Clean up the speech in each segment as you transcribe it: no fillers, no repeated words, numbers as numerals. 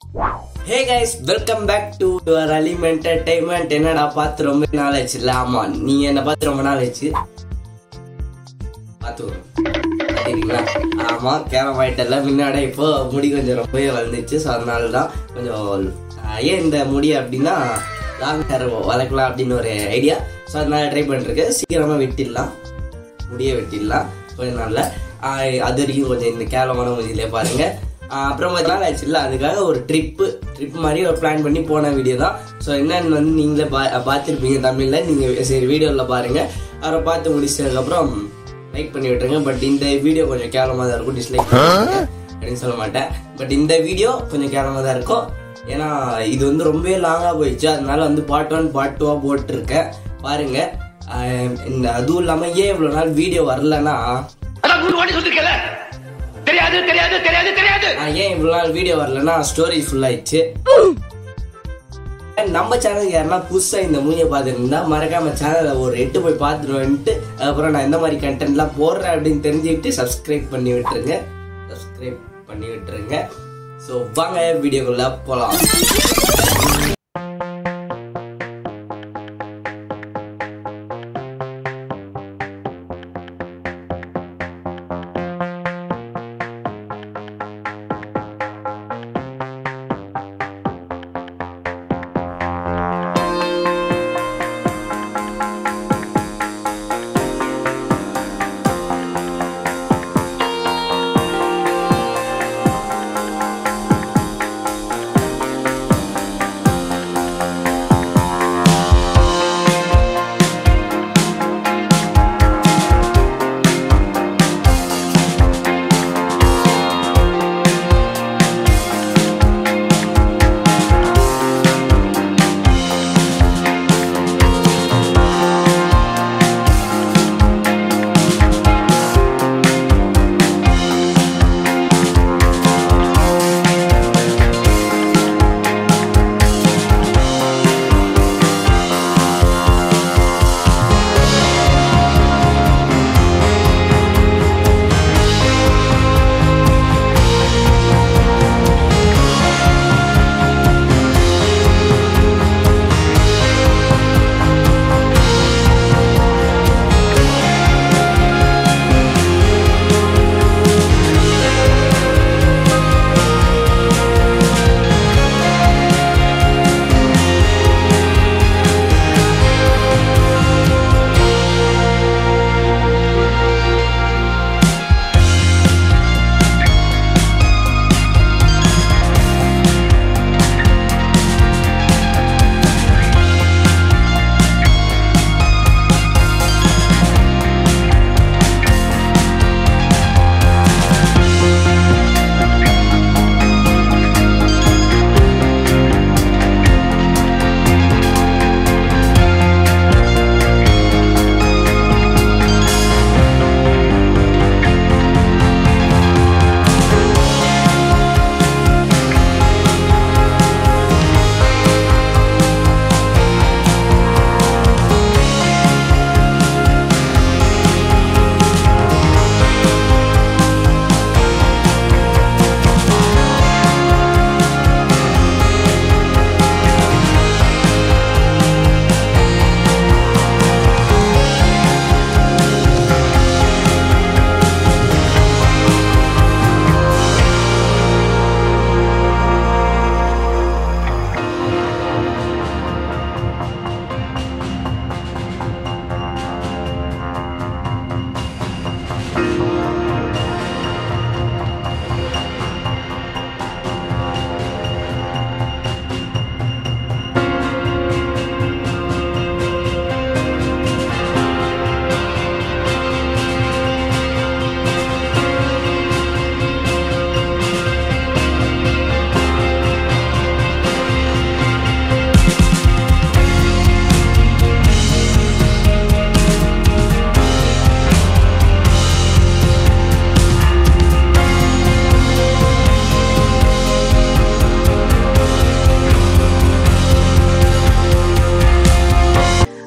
Hey guys, welcome back to your Alim Entertainment. என்னடா பார்த்து ரொம்ப நாள் ஆச்சு இல்ல? ஆமா, நீங்க என்ன பார்த்து ரொம்ப நாள் ஆச்சு பாத்துக்கீங்களா? ஆமா, கேரம் ஆயிட்டல முன்னாடி இப்போ முடி கொஞ்சம் ரொம்பவே வளர்ந்துச்சு. ஸோ அதனாலதான் கொஞ்சம் ஏன் இந்த முடி அப்படின்னா லாங் ஹேர் வளர்க்கலாம் அப்படின்னு ஒரு ஐடியா. ஸோ அதனால ட்ரை பண்ணிருக்கு. சீக்கிரமா வெட்டிடலாம், முடிய வெட்டிடலாம் கொஞ்ச நாள்ல. அது வரைக்கும் கொஞ்சம் இந்த கேவலமான முதியிலே பாருங்க. அப்புறம் கொஞ்ச நாள் ஆச்சு இல்லை, அதுக்காக ஒரு ட்ரிப் மாதிரி ஒரு பிளான் பண்ணி போன வீடியோ தான். ஸோ என்னன்னு வந்து நீங்களே பார்த்துருப்பீங்க தமிழில். நீங்கள் சரி வீடியோவில் பாருங்கள். அவரை பார்த்து முடிச்சதுக்கப்புறம் லைக் பண்ணி விட்டுருங்க. பட் இந்த வீடியோ கொஞ்சம் கேவலமாக தான் இருக்கும், டிஸ்லைக் அப்படின்னு சொல்ல மாட்டேன். பட் இந்த வீடியோ கொஞ்சம் கேவலமாக தான் இருக்கும். ஏன்னா இது வந்து ரொம்பவே லாங்காக போயிடுச்சு. அதனால வந்து பார்ட் 1 பார்ட் 2 போட்டிருக்கேன் பாருங்க. அதுவும் இல்லாமல் ஏன் இவ்வளோ நாள் வீடியோ வரலன்னா ஏன் இவ்வளவு நாள் வீடியோ வரலன்னா ஸ்டோரேஜ் ஃபுல் ஆயிடுச்சு. நம்ம சேனலுக்கு யாருன்னா புதுசா இந்த மூவியை பார்த்துருந்தா மறக்காம சேனலை ஒரு 8 போய் பார்த்துருவேன்ட்டு அப்புறம் நான் இந்த மாதிரி கண்டென்ட்லாம் போடுறேன் அப்படின்னு தெரிஞ்சுக்கிட்டு சப்ஸ்கிரைப் பண்ணி விட்டுருங்க. ஸோ வாங்க வீடியோக்குள்ள போலாம்.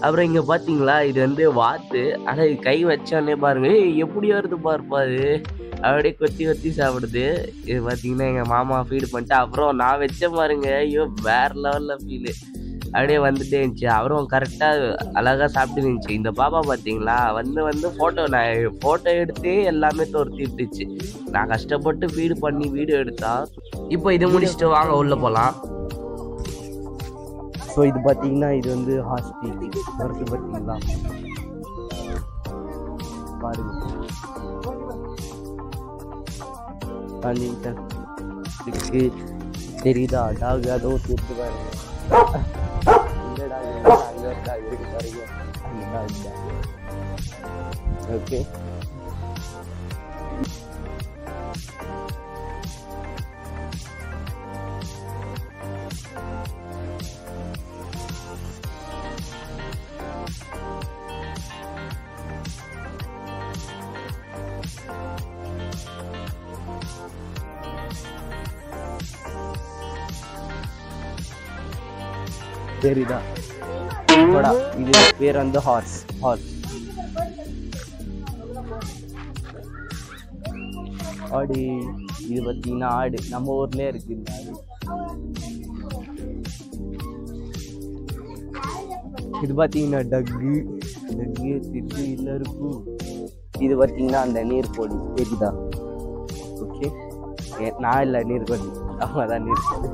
அப்புறம் இங்க பாத்தீங்களா, இது வந்து வாத்து. ஆனா இது கை வச்சானே பாருங்க, எப்படி வருது பார்ப்பாது அப்படியே கொத்தி கொத்தி சாப்பிடுது. இது பார்த்தீங்கன்னா எங்கள் மாமா ஃபீடு பண்ணிட்டு அப்புறம் நான் வச்ச பாருங்க, ஐயோ வேறு லெவலில் ஃபீலு. அப்படியே வந்துட்டே இருந்துச்சு. அவரும் கரெக்டாக அழகாக சாப்பிட்டு இருந்துச்சு. இந்த பாப்பா பார்த்தீங்களா வந்து நான் ஃபோட்டோ எடுத்து எல்லாமே துரத்திட்டுச்சு. நான் கஷ்டப்பட்டு ஃபீடு பண்ணி வீடியோ எடுத்தா. இப்போ இது முடிச்சுட்டு வாங்க உள்ளே போகலாம். ஸோ இது பார்த்தீங்கன்னா இது வந்து ஹாஸ்பிட்டல் வருது பார்த்தீங்களா, பாருங்க. தெரியுதா டாக்? அதோ தூத்து பாருங்க. ஓகே, தெரியுதா? இது பேர் வந்து ஹார்ஸ். ஆடு. இது பார்த்தீங்கன்னா ஆடு நம்ம ஊர்லயே இருக்கு இந்த ஆடு. இது பார்த்தீங்கன்னா டக்கு திட்டு இல்ல இருக்கும். இது பார்த்தீங்கன்னா அந்த நீர்க்கோழி தெரியுதா? ஓகே, நான் இல்லை நீர்க்கோழி, அவங்க தான் நீர்க்கோழி.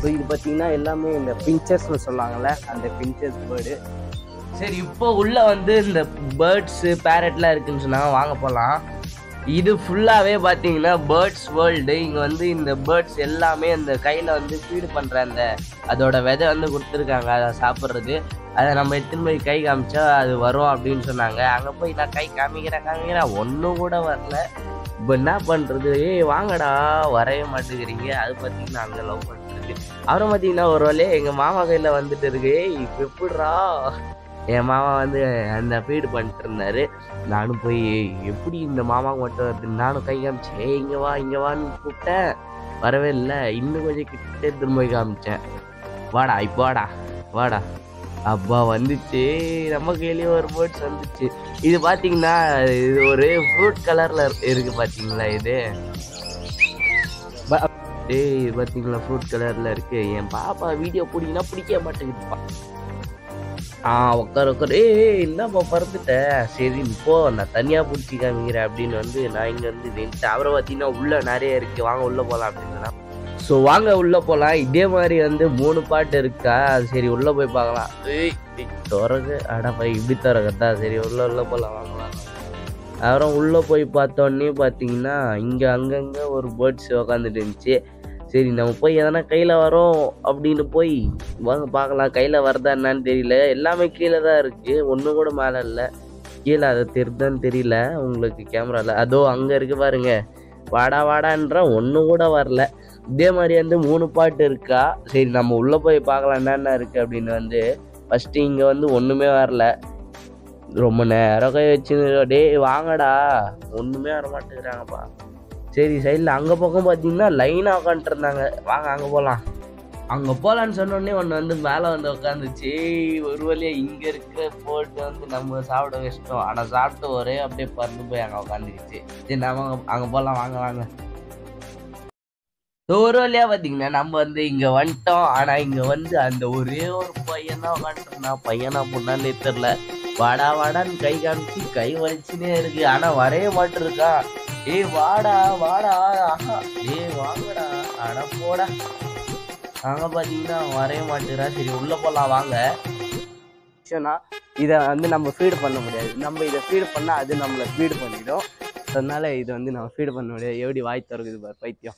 ஸோ இது பார்த்தீங்கன்னா எல்லாமே இந்த பிஞ்சர்ஸ்னு சொல்லுவாங்கள்ல, அந்த பிஞ்சர்ஸ் பேர்டு. சரி, இப்போ உள்ளே வந்து இந்த பேர்ட்ஸு பேரட்லாம் இருக்குதுன்னு சொன்னாங்க, வாங்க போகலாம். இது ஃபுல்லாகவே பார்த்தீங்கன்னா பேர்ட்ஸ் வேர்ல்டு. இங்கே வந்து இந்த பேர்ட்ஸ் எல்லாமே அந்த கையில் வந்து ஃபீடு பண்ணுற அந்த அதோட விதை வந்து கொடுத்துருக்காங்க, அதை சாப்பிட்றது. அதை நம்ம எத்தனை போய் கை காமிச்சா அது வரும் அப்படின்னு சொன்னாங்க. அங்கே போய் நான் கை காமிக்கிறேன் ஒன்றும் கூட வரல. இப்போ என்ன பண்ணுறது? வாங்கடா, வரைய மாட்டேங்கிறீங்க. அது பார்த்தீங்கன்னா அங்கே லவ் பண்ணுறது. அப்புறம் பார்த்தீங்கன்னா ஒரு வழியே எங்கள் மாமா கையில் வந்துட்டு இருக்கு. இப்போ எப்படிரா, என் மாமா வந்து அந்த ஃபீடு பண்ணிட்டு இருந்தாரு. நானும் போய் எப்படி இந்த மாமாவுக்கு மட்டும் வருது, நானும் கை காமிச்சேன். இங்கே வான்னு கூப்பிட்டேன், வரவே இல்லை. இன்னும் கொஞ்சம் கிட்டே திரும்ப போய் காமிச்சேன். வாடா, இப்போ வாடா. அப்பா வந்துச்சு, நம்ம கையிலேயே ஒரு பேர்ட்ஸ் வந்துச்சு. இது பார்த்தீங்கன்னா இது ஒரு ஃப்ரூட் கலரில் இருக்குது பார்த்தீங்களா? இது பார்த்தீங்களா ஃப்ரூட் கலரில் இருக்குது. என் பாப்பா வீடியோ பிடிக்கினா பிடிக்க மாட்டேங்குதுப்பா. உட்கார என்னப்பா பறந்துட்டேன். சரி இப்போ நான் தனியாக பிடிச்சி காமிக்கிறேன் அப்படின்னு வந்து நான் இங்கே வந்து நின்றுட்டு. அவரை பார்த்தீங்கன்னா உள்ளே நிறைய இருக்குது, வாங்க உள்ளே போகலாம் அப்படின்னா. ஸோ வாங்க உள்ளே போகலாம். இதே மாதிரி வந்து 3 பாட்டு இருக்கா. சரி உள்ளே போய் பார்க்கலாம். திறகு அடப்பா, இப்படி திறக்கத்தா? சரி உள்ளே போகலாம், வாங்கலாம். அப்புறம் உள்ளே போய் பார்த்தோன்னே பார்த்தீங்கன்னா இங்கே அங்கங்கே ஒரு பேர்ட்ஸ் உக்காந்துட்டு இருந்துச்சு. சரி நம்ம போய் எதனா கையில் வரோம் அப்படின்னு போய் வாங்க பார்க்கலாம். கையில் வருதா என்னான்னு தெரியல, எல்லாமே கீழே தான் இருக்குது, ஒன்று கூட மேலே இல்லை. கீழே அதை தெரிதான்னு தெரியல உங்களுக்கு கேமராவில். அதோ அங்கே இருக்கு பாருங்க, வாடான்ற ஒன்று கூட வரல. இதே மாதிரி வந்து 3 பாட்டு இருக்கா. சரி நம்ம உள்ளே போய் பார்க்கலாம் என்னென்ன இருக்குது அப்படின்னு வந்து ஃபஸ்ட்டு இங்கே வந்து ஒன்றுமே வரல. ரொம்ப நேரம் கை வச்சு வாங்கடா, ஒன்றுமே வர மாட்டேங்கிறாங்கப்பா. சரி சைடில் அங்கே பக்கம் பார்த்தீங்கன்னா லைனாக உட்காந்துட்டு இருந்தாங்க, வாங்க அங்கே போகலாம். அங்கே போகலான்னு சொன்னோடனே ஒன்று வந்து மேலே வந்து உட்காந்துச்சு. ஒரு வழியாக இங்கே இருக்கிற போட்டு வந்து நம்ம சாப்பிட வச்சிட்டோம். ஆனால் சாப்பிட்டு ஒரே அப்படியே பறந்து போய் அங்கே உட்காந்துக்கிச்சு. சரி நம்ம அங்கே போகலாம், வாங்க. ஒரு வழியாக பார்த்தீங்கன்னா நம்ம வந்து இங்கே வந்துட்டோம். ஆனால் இங்கே வந்து அந்த ஒரே ஒரு பையன் தான் உட்காந்துருந்தான். பையனா பொண்ணான்னு தெரில. வாடான்னு கை காமிச்சு கை வலிச்சுனே இருக்கு, ஆனால் வரைய மாட்டிருக்கா. வாடா ஆஹா, வாங்கடா, அட போடா. அங்கே பார்த்தீங்கன்னா வரைய மாட்டேறா. சரி உள்ளே போகலாம் வாங்க. இதை வந்து நம்ம ஃபீடு பண்ண முடியாது. நம்ம இதை ஃபீடு பண்ணால் அது நம்மளை ஃபீடு பண்ணிடும். அதனால இதை வந்து நம்ம ஃபீடு பண்ண முடியாது. எப்படி வாய் திறக்குது பார் பைத்தியம்.